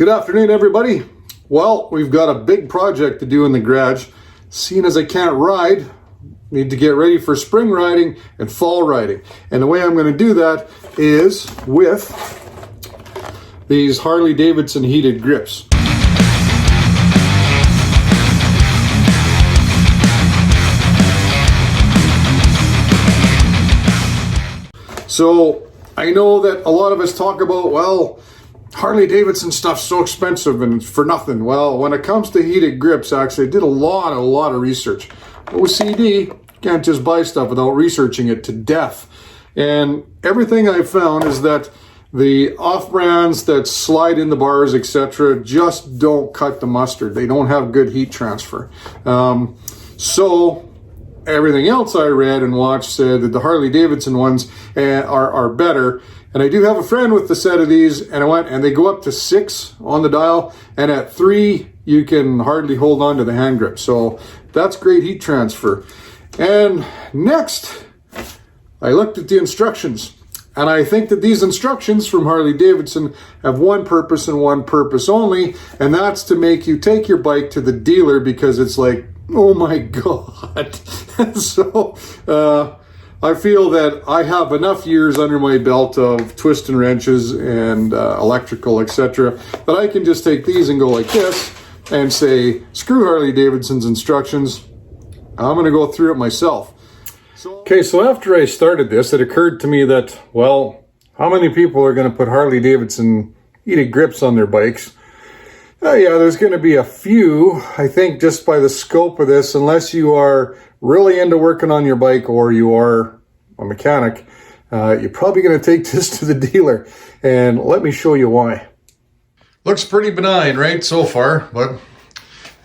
Good afternoon, everybody. Well, we've got a big project to do in the garage. Seeing as I can't ride, need to get ready for spring riding and fall riding. And the way I'm going to do that is with these Harley Davidson heated grips. So I know that a lot of us talk about, well, Harley Davidson stuff's so expensive and it's for nothing. Well, when it comes to heated grips, actually, I did a lot of research. OCD, can't just buy stuff without researching it to death. And everything I found is that the off-brands that slide in the bars, etc., just don't cut the mustard. They don't have good heat transfer. So everything else I read and watched said that the Harley Davidson ones are better. And I do have a friend with the set of these, and I went, and they go up to 6 on the dial, and at 3 you can hardly hold on to the hand grip. So that's great heat transfer. And next, I looked at the instructions, and I think that these instructions from Harley Davidson have one purpose and one purpose only, and that's to make you take your bike to the dealer because it's like, oh my God. So I feel that I have enough years under my belt of twist and wrenches and electrical, etc., that I can just take these and go like this and say, screw Harley Davidson's instructions. I'm going to go through it myself. Okay, so after I started this, it occurred to me that, well, how many people are going to put Harley Davidson heated grips on their bikes? Yeah, there's going to be a few, I think, just by the scope of this, unless you are really into working on your bike or you are a mechanic, you're probably going to take this to the dealer. And let me show you why. Looks pretty benign, right, so far, but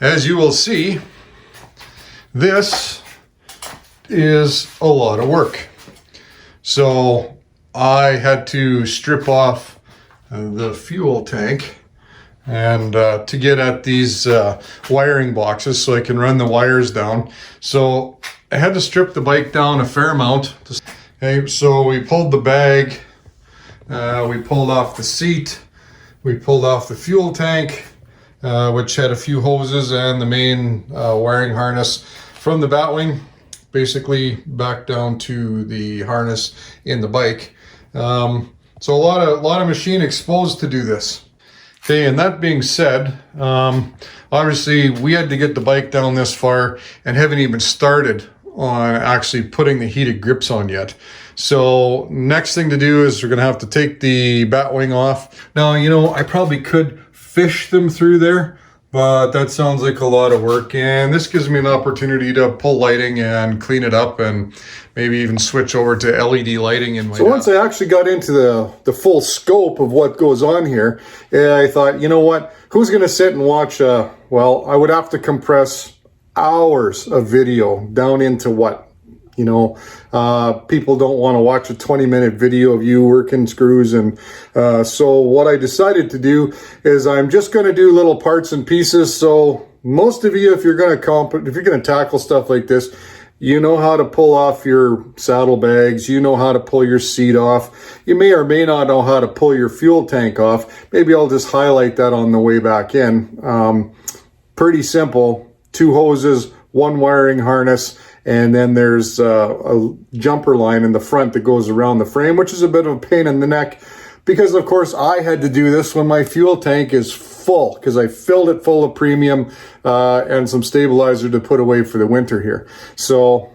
as you will see, this is a lot of work. So I had to strip off the fuel tank and to get at these wiring boxes so I can run the wires down. So I had to strip the bike down a fair amount. Okay, so we pulled the bag, we pulled off the seat, we pulled off the fuel tank, which had a few hoses and the main wiring harness from the batwing, basically back down to the harness in the bike. So a lot of machine exposed to do this. Okay, and that being said, obviously we had to get the bike down this far and haven't even started on actually putting the heated grips on yet. So next thing to do is we're gonna have to take the batwing off. Now, you know, I probably could fish them through there, but that sounds like a lot of work, and this gives me an opportunity to pull lighting and clean it up and maybe even switch over to LED lighting in my. So once I actually got into the full scope of what goes on here, I thought, you know what, who's going to sit and watch, well, I would have to compress hours of video down into what? You know, people don't want to watch a 20-minute video of you working screws. And so what I decided to do is I'm just going to do little parts and pieces. So most of you, if you're going to tackle stuff like this, you know how to pull off your saddlebags. You know how to pull your seat off. You may or may not know how to pull your fuel tank off. Maybe I'll just highlight that on the way back in. Pretty simple. 2 hoses, 1 wiring harness, and then there's a jumper line in the front that goes around the frame, which is a bit of a pain in the neck because, of course, I had to do this when my fuel tank is full because I filled it full of premium and some stabilizer to put away for the winter here. So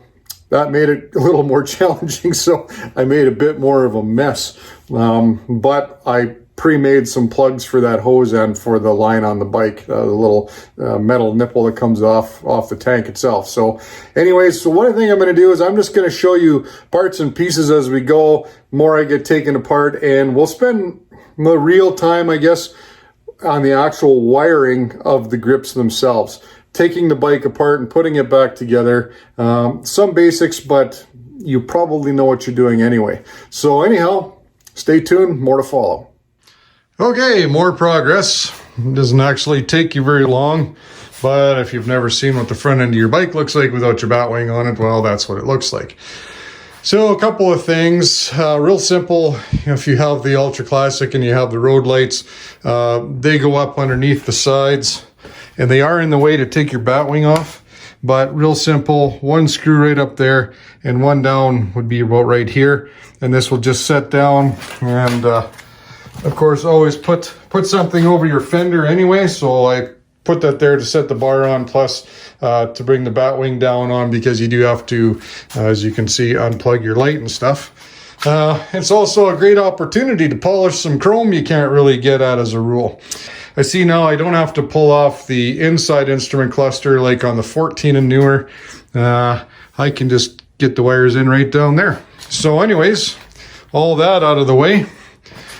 that made it a little more challenging, so I made a bit more of a mess. But I pre-made some plugs for that hose end for the line on the bike, the little metal nipple that comes off the tank itself. So anyways, so one thing I'm going to do is I'm just going to show you parts and pieces as we go, more I get taken apart, and we'll spend the real time, I guess, on the actual wiring of the grips themselves, taking the bike apart and putting it back together. Some basics, but you probably know what you're doing anyway. So anyhow, stay tuned, more to follow. Okay, more progress. It doesn't actually take you very long, but if you've never seen what the front end of your bike looks like without your batwing on it, well, that's what it looks like. So a couple of things, real simple. If you have the Ultra Classic and you have the road lights, they go up underneath the sides and they are in the way to take your batwing off, but real simple, one screw right up there and one down would be about right here. And this will just set down, and of course always put something over your fender anyway. So I put that there to set the bar on, plus to bring the batwing down on, because you do have to, as you can see, unplug your light and stuff. It's also a great opportunity to polish some chrome you can't really get at as a rule. I see now I don't have to pull off the inside instrument cluster like on the 14 and newer. I can just get the wires in right down there. So anyways, all that out of the way,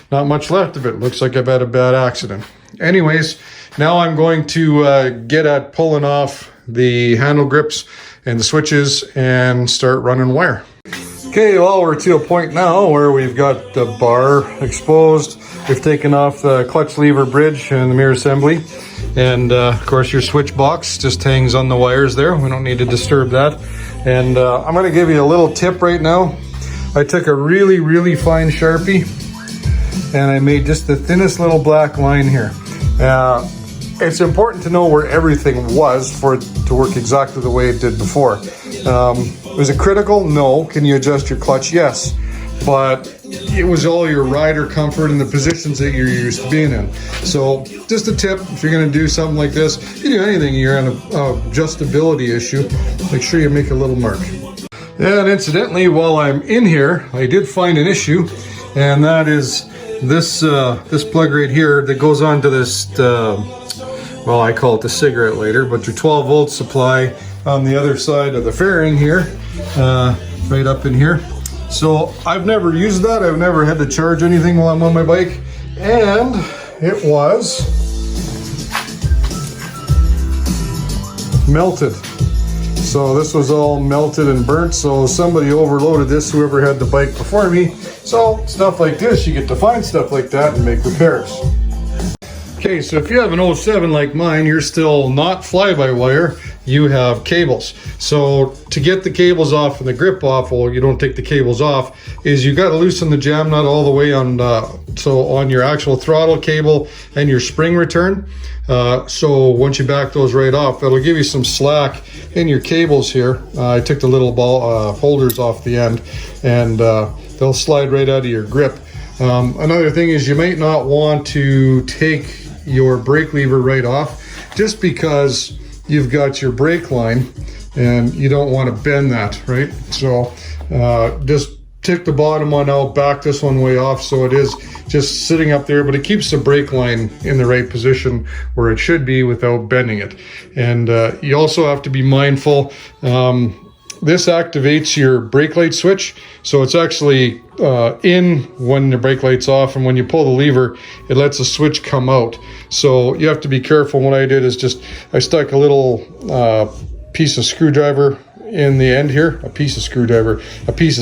not much left of it. Looks like I've had a bad accident. Anyways, now I'm going to get at pulling off the handle grips and the switches and start running wire. Okay, well, we're to a point now where we've got the bar exposed. We've taken off the clutch lever bridge and the mirror assembly. And of course your switch box just hangs on the wires there. We don't need to disturb that. And I'm gonna give you a little tip right now. I took a really, really fine Sharpie and I made just the thinnest little black line here. It's important to know where everything was for it to work exactly the way it did before. Was it critical? No. Can you adjust your clutch? Yes. But it was all your rider comfort and the positions that you're used to being in. So just a tip, if you're going to do something like this, you do anything, you're on an adjustability issue, make sure you make a little mark. And incidentally, while I'm in here, I did find an issue, and that is this this plug right here that goes onto this, well, I call it the cigarette lighter, but your 12 volt supply on the other side of the fairing here, right up in here. So I've never used that. I've never had to charge anything while I'm on my bike, and it was melted. So this was all melted and burnt, so somebody overloaded this, whoever had the bike before me. So stuff like this, you get to find stuff like that and make repairs. Okay, so if you have an 07 like mine, you're still not fly-by-wire, you have cables. So to get the cables off and the grip off, well, you don't take the cables off, is you got to loosen the jam nut all the way on, so on your actual throttle cable and your spring return. So once you back those right off, that'll give you some slack in your cables here. I took the little ball holders off the end, and they'll slide right out of your grip. Another thing is you might not want to take your brake lever right off, just because you've got your brake line and you don't want to bend that, right? So just take the bottom one out, back this one way off so it is just sitting up there, but it keeps the brake line in the right position where it should be without bending it. And you also have to be mindful, this activates your brake light switch, so it's actually in when the brake light's off, and when you pull the lever, it lets the switch come out. So you have to be careful. What I did is just, I stuck a little piece of screwdriver in the end here, a piece of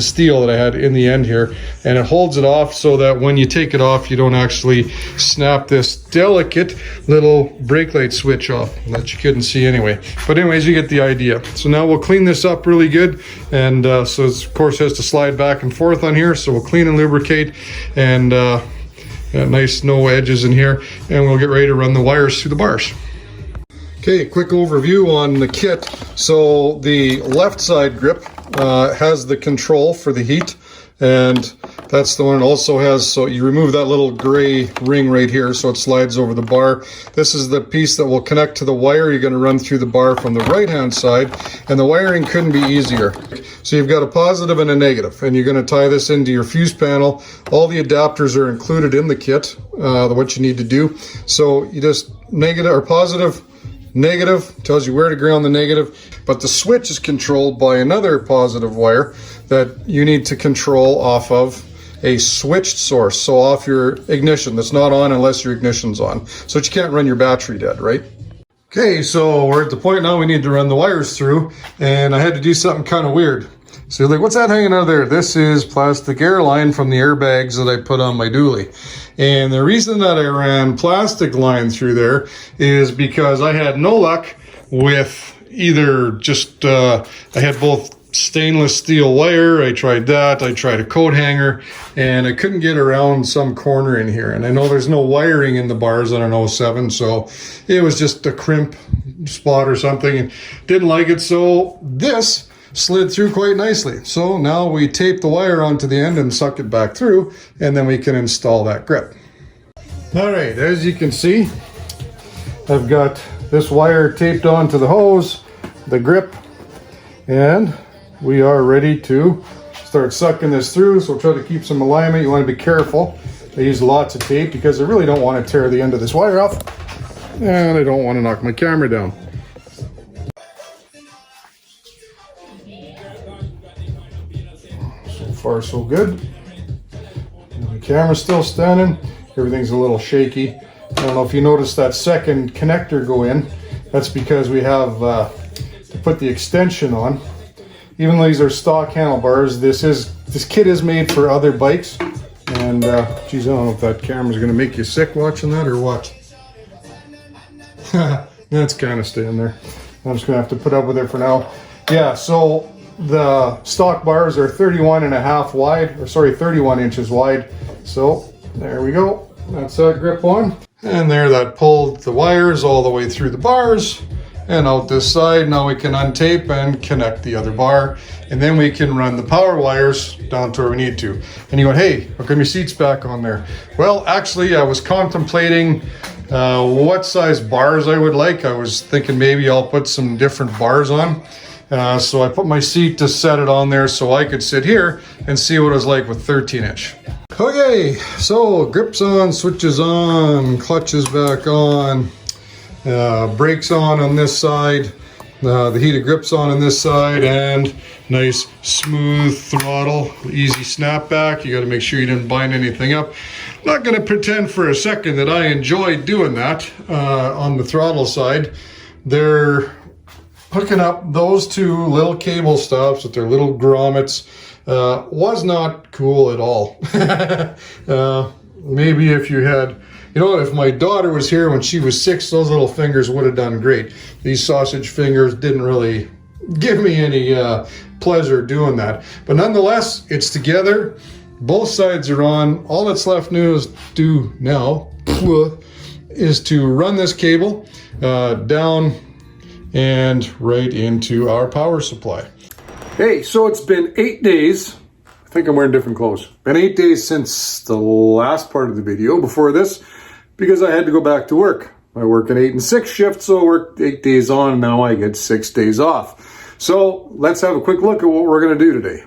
steel that I had in the end here, and it holds it off so that when you take it off, you don't actually snap this delicate little brake light switch off that you couldn't see anyway. But anyways, you get the idea. So now we'll clean this up really good, and so it of course has to slide back and forth on here, so we'll clean and lubricate, and nice no edges in here, and we'll get ready to run the wires through the bars. Okay, quick overview on the kit. So the left side grip has the control for the heat, and that's the one. It also has, so you remove that little gray ring right here so it slides over the bar. This is the piece that will connect to the wire you're going to run through the bar from the right hand side, and the wiring couldn't be easier. So you've got a positive and a negative, and you're going to tie this into your fuse panel. All the adapters are included in the kit, what you need to do. So you just negative or positive, negative, tells you where to ground the negative, but the switch is controlled by another positive wire that you need to control off of a switched source, so off your ignition that's not on unless your ignition's on, so that you can't run your battery dead, right? Okay, so we're at the point now we need to run the wires through, and I had to do something kind of weird. So you're like, what's that hanging out there? This is plastic air line from the airbags that I put on my dually. And the reason that I ran plastic line through there is because I had no luck with either just, I had both stainless steel wire. I tried that. I tried a coat hanger, and I couldn't get around some corner in here. And I know there's no wiring in the bars on an 07, so it was just a crimp spot or something, and didn't like it. So this slid through quite nicely. So now we tape the wire onto the end and suck it back through, and then we can install that grip. All right, as you can see, I've got this wire taped onto the hose, the grip, and we are ready to start sucking this through. So we'll try to keep some alignment. You want to be careful. I use lots of tape because I really don't want to tear the end of this wire off, and I don't want to knock my camera down. So far so good. The camera's still standing. Everything's a little shaky. I don't know if you noticed that second connector go in. That's because we have to put the extension on. Even though these are stock handlebars, this kit is made for other bikes. And geez, I don't know if that camera's gonna make you sick watching that or what. That's kind of staying there. I'm just gonna have to put up with it for now. Yeah, so the stock bars are 31 inches wide. So there we go. That's that grip on. And there, that pulled the wires all the way through the bars and out this side. Now we can untape and connect the other bar, and then we can run the power wires down to where we need to. And you go, hey, how come your seat's back on there? Well, actually, I was contemplating what size bars I would like. I was thinking maybe I'll put some different bars on. So I put my seat to set it on there so I could sit here and see what it was like with 13-inch. Okay, so grips on, switches on, clutches back on, brakes on this side, the heated grips on this side, and nice smooth throttle, easy snapback. You got to make sure you didn't bind anything up. I'm not going to pretend for a second that I enjoyed doing that on the throttle side. They're hooking up those two little cable stops with their little grommets. Was not cool at all. Maybe if you had, you know, if my daughter was here when she was 6, those little fingers would have done great. These sausage fingers didn't really give me any pleasure doing that. But nonetheless, it's together. Both sides are on. All that's left to do now is to run this cable down and right into our power supply. Hey, so it's been 8 days. I think I'm wearing different clothes. Been 8 days since the last part of the video before this, because I had to go back to work. I work an 8 and 6 shift, so I worked 8 days on, and now I get 6 days off. So let's have a quick look at what we're gonna do today.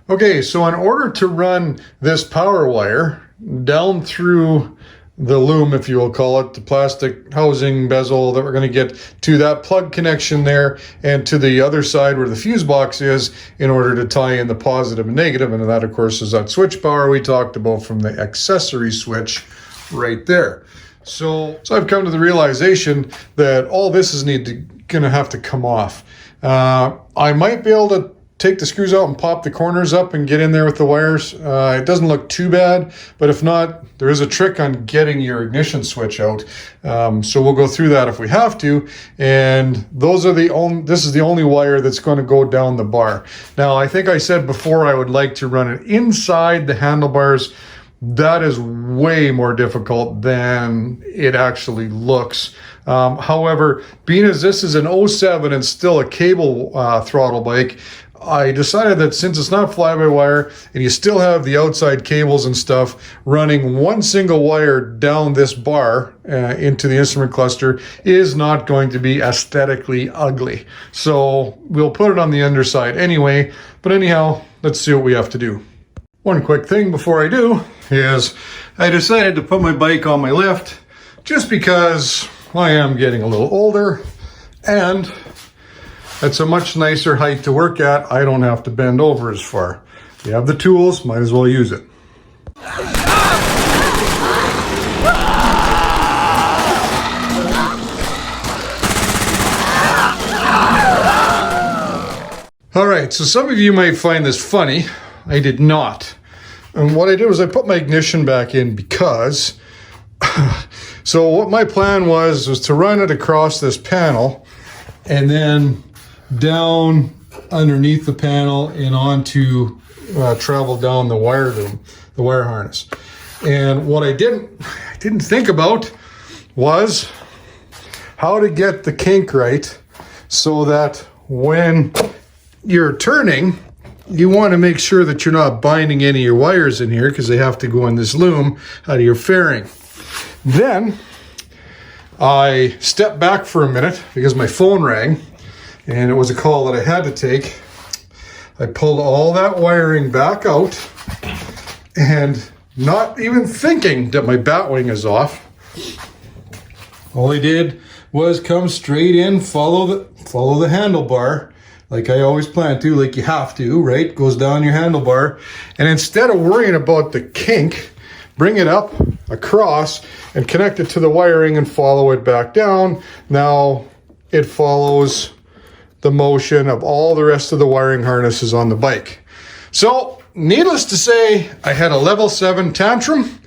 Okay, so in order to run this power wire down through the loom, if you will call it, the plastic housing bezel that we're going to get to that plug connection there and to the other side where the fuse box is, in order to tie in the positive and negative. And that, of course, is that switch power we talked about from the accessory switch right there. So I've come to the realization that all this is going to have to come off. I might be able to take the screws out and pop the corners up and get in there with the wires. It doesn't look too bad, but if not, there is a trick on getting your ignition switch out. So we'll go through that if we have to. And this is the only wire that's going to go down the bar. Now, I think I said before I would like to run it inside the handlebars. That is way more difficult than it actually looks. However, being as this is an 07 and still a cable throttle bike, I decided that since it's not fly-by-wire and you still have the outside cables and stuff, running one single wire down this bar into the instrument cluster is not going to be aesthetically ugly. So we'll put it on the underside anyway. But anyhow, let's see what we have to do. One quick thing before I do is I decided to put my bike on my lift just because I am getting a little older and it's a much nicer height to work at. I don't have to bend over as far. You have the tools, might as well use it. All right, so some of you might find this funny. I did not. And what I did was I put my ignition back in because, so what my plan was to run it across this panel and then down underneath the panel and onto travel down the wire loom, the wire harness. And what I didn't think about was how to get the kink right so that when you're turning, you want to make sure that you're not binding any of your wires in here because they have to go in this loom out of your fairing. Then I stepped back for a minute because my phone rang and it was a call that I had to take. I pulled all that wiring back out and not even thinking that my batwing is off. All I did was come straight in, follow the handlebar, like I always plan to, like you have to, right? Goes down your handlebar. And instead of worrying about the kink, bring it up across and connect it to the wiring and follow it back down. Now it follows the motion of all the rest of the wiring harnesses on the bike. So needless to say, I had a level 7 tantrum,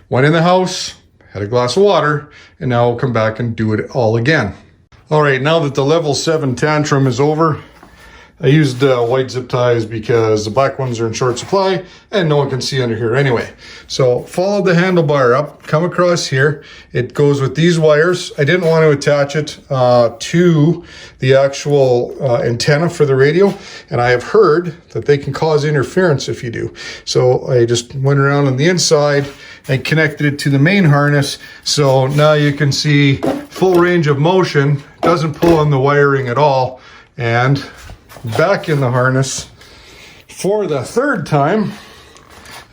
went in the house, had a glass of water, and now I'll come back and do it all again. All right, now that the level 7 tantrum is over, I used white zip ties because the black ones are in short supply and no one can see under here anyway. So follow the handlebar up, come across here. It goes with these wires. I didn't want to attach it to the actual antenna for the radio. And I have heard that they can cause interference if you do. So I just went around on the inside and connected it to the main harness. So now you can see full range of motion, doesn't pull on the wiring at all. And back in the harness for the third time,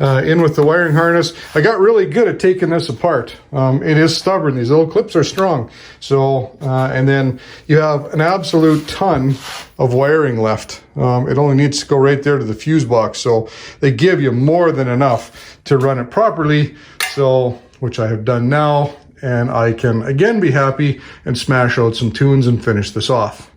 in with the wiring harness. I got really good at taking this apart. It is stubborn. These little clips are strong. So, and then you have an absolute ton of wiring left. It only needs to go right there to the fuse box. So they give you more than enough to run it properly. So, which I have done now, and I can again be happy and smash out some tunes and finish this off.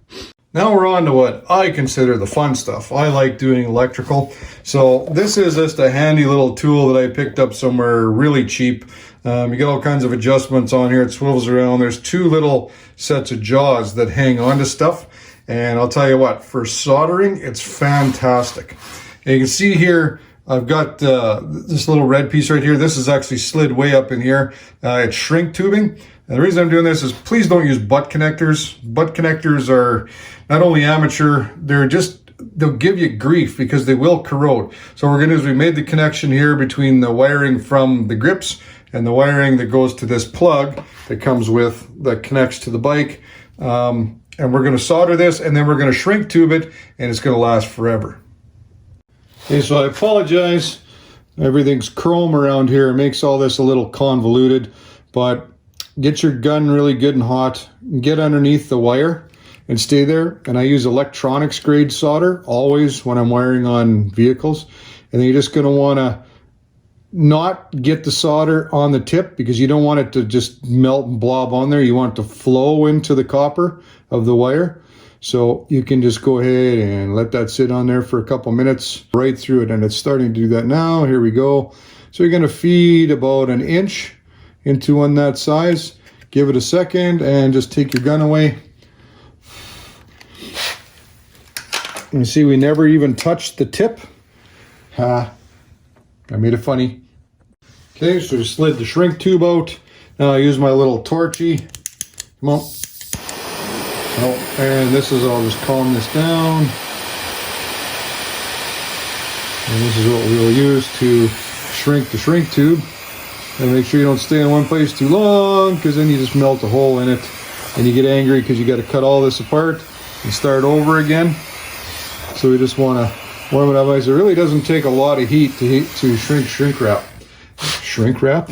Now we're on to what I consider the fun stuff. I like doing electrical. So this is just a handy little tool that I picked up somewhere really cheap. You get all kinds of adjustments on here. It swivels around. There's 2 little sets of jaws that hang onto stuff. And I'll tell you what, for soldering, it's fantastic. And you can see here, I've got this little red piece right here. This is actually slid way up in here. It's shrink tubing. And the reason I'm doing this is please don't use butt connectors. Butt connectors are not only amateur, they'll give you grief because they will corrode. So what we're gonna do is we made the connection here between the wiring from the grips and the wiring that goes to this plug that comes with, that connects to the bike. And we're gonna solder this and then we're gonna shrink tube it and it's gonna last forever. Okay, so I apologize. Everything's chrome around here. It makes all this a little convoluted, but get your gun really good and hot, get underneath the wire and stay there. And I use electronics grade solder always when I'm wiring on vehicles. And then you're just going to want to not get the solder on the tip because you don't want it to just melt and blob on there. You want it to flow into the copper of the wire. So you can just go ahead and let that sit on there for a couple minutes right through it. And it's starting to do that now. Here we go. So you're going to feed about 1 inch into one that size. Give it a second and just take your gun away. You see we never even touched the tip. I made it funny. Okay, so just slid the shrink tube out. Now I use my little torchy. Come on. Oh, and this is, I'll just calm this down. And this is what we will use to shrink the shrink tube. And make sure you don't stay in one place too long because then you just melt a hole in it and you get angry because you got to cut all this apart and start over again. So we just want to warm it up. It really doesn't take a lot of heat to shrink wrap. Shrink wrap?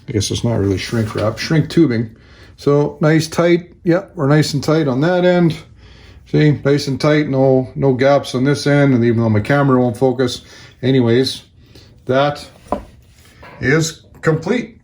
I guess it's not really shrink wrap. Shrink tubing. So nice tight. Yep, we're nice and tight on that end. See, nice and tight. No gaps on this end. And even though my camera won't focus. Anyways, that is complete.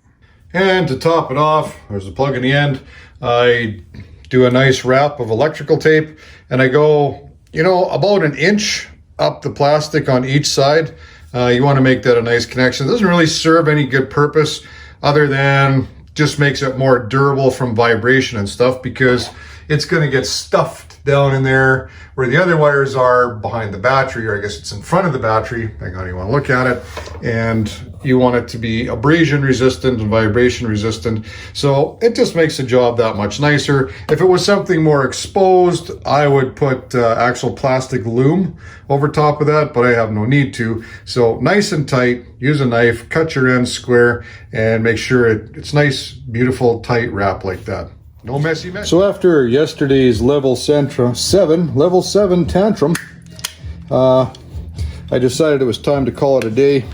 And to top it off, there's a plug in the end. I do a nice wrap of electrical tape and I go, about 1 inch up the plastic on each side. You want to make that a nice connection. It doesn't really serve any good purpose other than just makes it more durable from vibration and stuff because it's going to get stuffed down in there where the other wires are behind the battery, or I guess it's in front of the battery. Hang on, you want to look at it, and you want it to be abrasion resistant and vibration resistant. So it just makes the job that much nicer. If it was something more exposed, I would put actual plastic loom over top of that, but I have no need to. So nice and tight, use a knife, cut your ends square, and make sure it's nice, beautiful, tight wrap like that. No messy. So after yesterday's level 7 tantrum, I decided it was time to call it a day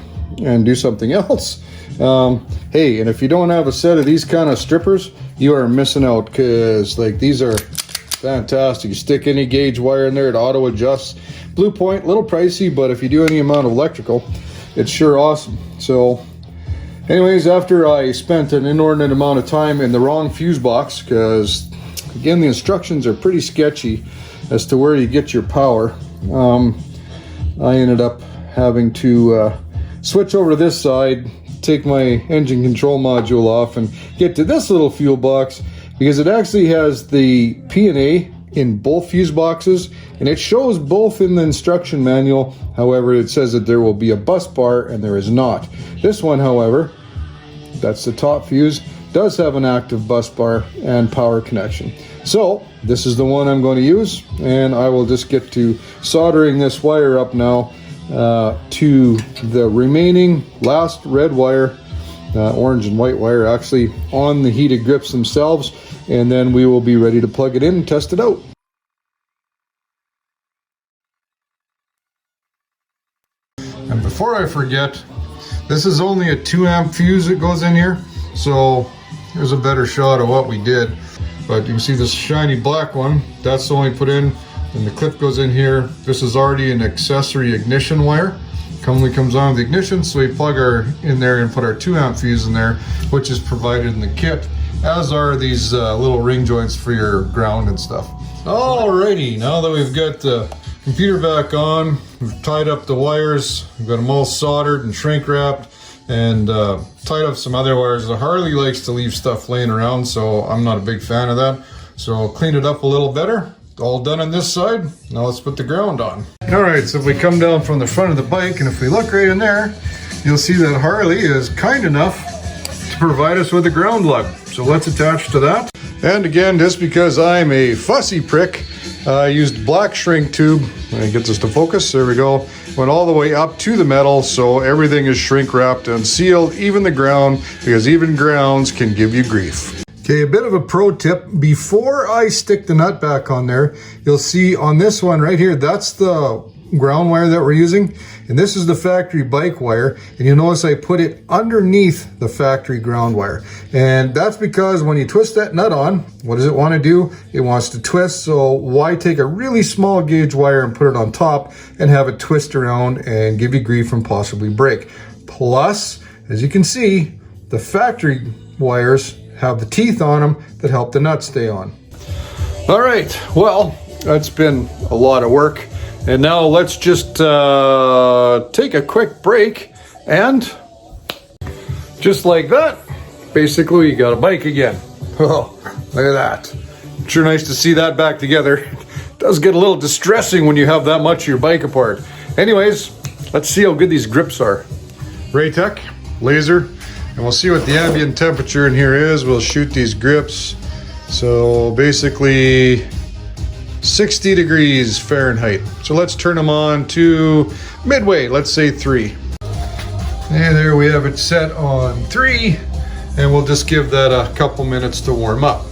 and do something else. Hey, and if you don't have a set of these kind of strippers, you are missing out, because like these are fantastic. You stick any gauge wire in there, it auto adjusts. Blue Point, a little pricey, but if you do any amount of electrical, it's sure awesome. So anyways, after I spent an inordinate amount of time in the wrong fuse box, because again, the instructions are pretty sketchy as to where you get your power, I ended up having to switch over to this side, take my engine control module off, and get to this little fuel box, because it actually has the P&A in both fuse boxes, and it shows both in the instruction manual. However, it says that there will be a bus bar, and there is not. This one, however, that's the top fuse, does have an active bus bar and power connection. So this is the one I'm going to use, and I will just get to soldering this wire up now to the remaining last red wire, orange and white wire actually, on the heated grips themselves, and then we will be ready to plug it in and test it out. And before I forget, this is only a 2 amp fuse that goes in here, so here's a better shot of what we did. But you can see this shiny black one, that's the one we put in, and the clip goes in here. This is already an accessory ignition wire. Only comes on with the ignition, so we plug our in there and put our 2 amp fuse in there, which is provided in the kit, as are these little ring joints for your ground and stuff. Alrighty, now that we've got the computer back on, we've tied up the wires, we've got them all soldered and shrink wrapped, and tied up some other wires. The Harley likes to leave stuff laying around, so I'm not a big fan of that. So I'll clean it up a little better. All done on this side. Now let's put the ground on. All right, so if we come down from the front of the bike, and if we look right in there, you'll see that Harley is kind enough to provide us with a ground lug. So let's attach to that. And again, just because I'm a fussy prick, I used black shrink tube. Let me get this to focus. There we go. Went all the way up to the metal, so everything is shrink wrapped and sealed, even the ground, because even grounds can give you grief. Okay, a bit of a pro tip. Before I stick the nut back on there, you'll see on this one right here, that's the ground wire that we're using, and this is the factory bike wire, and you'll notice I put it underneath the factory ground wire, and that's because when you twist that nut on, what does it want to do? It wants to twist, so why take a really small gauge wire and put it on top and have it twist around and give you grief and possibly break? Plus, as you can see, the factory wires have the teeth on them that help the nut stay on. All right, well, that's been a lot of work. And now let's just take a quick break, and just like that, basically you got a bike again. Oh, look at that. Sure nice to see that back together. It does get a little distressing when you have that much of your bike apart. Anyways, let's see how good these grips are. Raytech, laser. And we'll see what the ambient temperature in here is. We'll shoot these grips. So basically 60 degrees Fahrenheit. So let's turn them on to midway, let's say 3. And there we have it set on 3. And we'll just give that a couple minutes to warm up.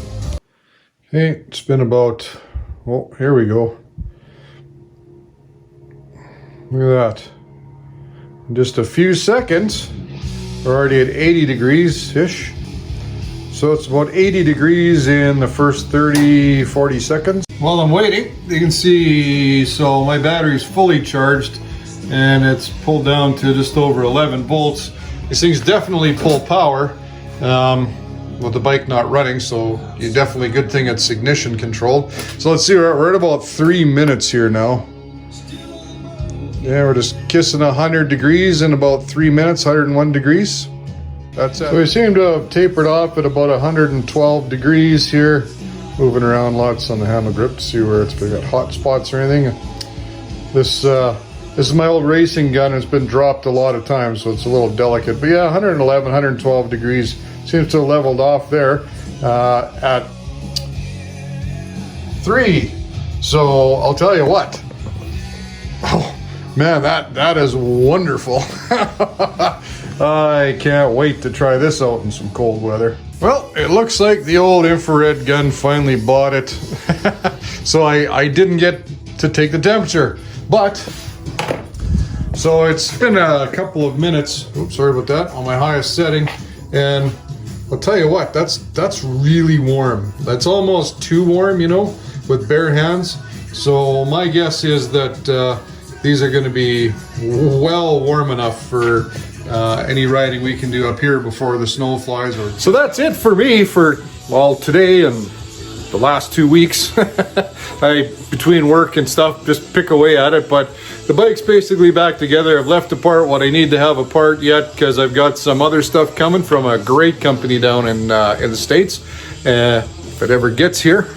Okay, it's been about, oh, here we go. Look at that. In just a few seconds, we're already at 80 degrees-ish. So it's about 80 degrees in the first 30-40 seconds. While I'm waiting, you can see, so my battery's fully charged and it's pulled down to just over 11 volts. These things definitely pull power with the bike not running, so you definitely, good thing it's ignition controlled. So let's see, we're at about 3 minutes here now. Yeah, we're just kissing 100 degrees in about 3 minutes, 101 degrees. That's it. So we seem to have tapered off at about 112 degrees here. moving around lots on the handle grip to see where it's got hot spots or anything. This is my old racing gun. It's been dropped a lot of times, so it's a little delicate. But yeah, 111, 112 degrees. Seems to have leveled off there at 3. So I'll tell you what. Oh man, that is wonderful. I can't wait to try this out in some cold weather. Well, it looks like the old infrared gun finally bought it. So I didn't get to take the temperature, but so it's been a couple of minutes. Oops, sorry about that, on my highest setting, and I'll tell you what, that's really warm. That's almost too warm, you know, with bare hands. So my guess is that these are going to be well warm enough for any riding we can do up here before the snow flies. So that's it for me for, well, today and the last 2 weeks. I, between work and stuff, just pick away at it, but the bike's basically back together. I've left apart what I need to have apart yet, because I've got some other stuff coming from a great company down in the States. If it ever gets here.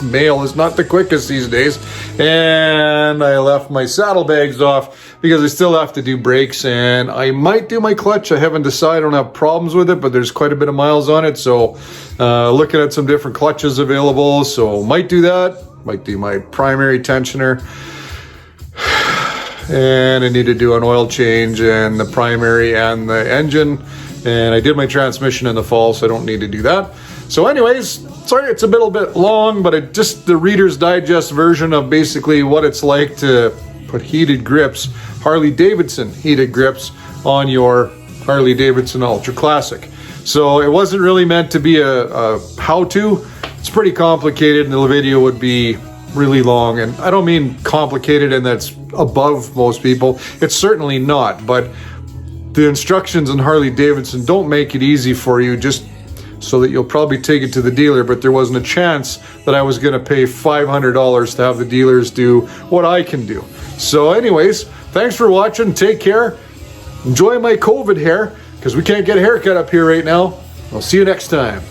Mail is not the quickest these days. And I left my saddlebags off because I still have to do brakes, and I might do my clutch. I haven't decided. I don't have problems with it, but there's quite a bit of miles on it. So looking at some different clutches available. So might do that. Might do my primary tensioner. And I need to do an oil change and the primary and the engine. And I did my transmission in the fall, so I don't need to do that. So anyways, sorry it's a little bit long, but it just the Reader's Digest version of basically what it's like to put heated grips, Harley Davidson heated grips, on your Harley Davidson Ultra Classic. So it wasn't really meant to be a how-to. It's pretty complicated, and the video would be really long. And I don't mean complicated and that's above most people. It's certainly not, but the instructions on Harley Davidson don't make it easy for you, just so that you'll probably take it to the dealer. But there wasn't a chance that I was going to pay $500 to have the dealers do what I can do. So anyways, thanks for watching. Take care. Enjoy my COVID hair, because we can't get a haircut up here right now. I'll see you next time.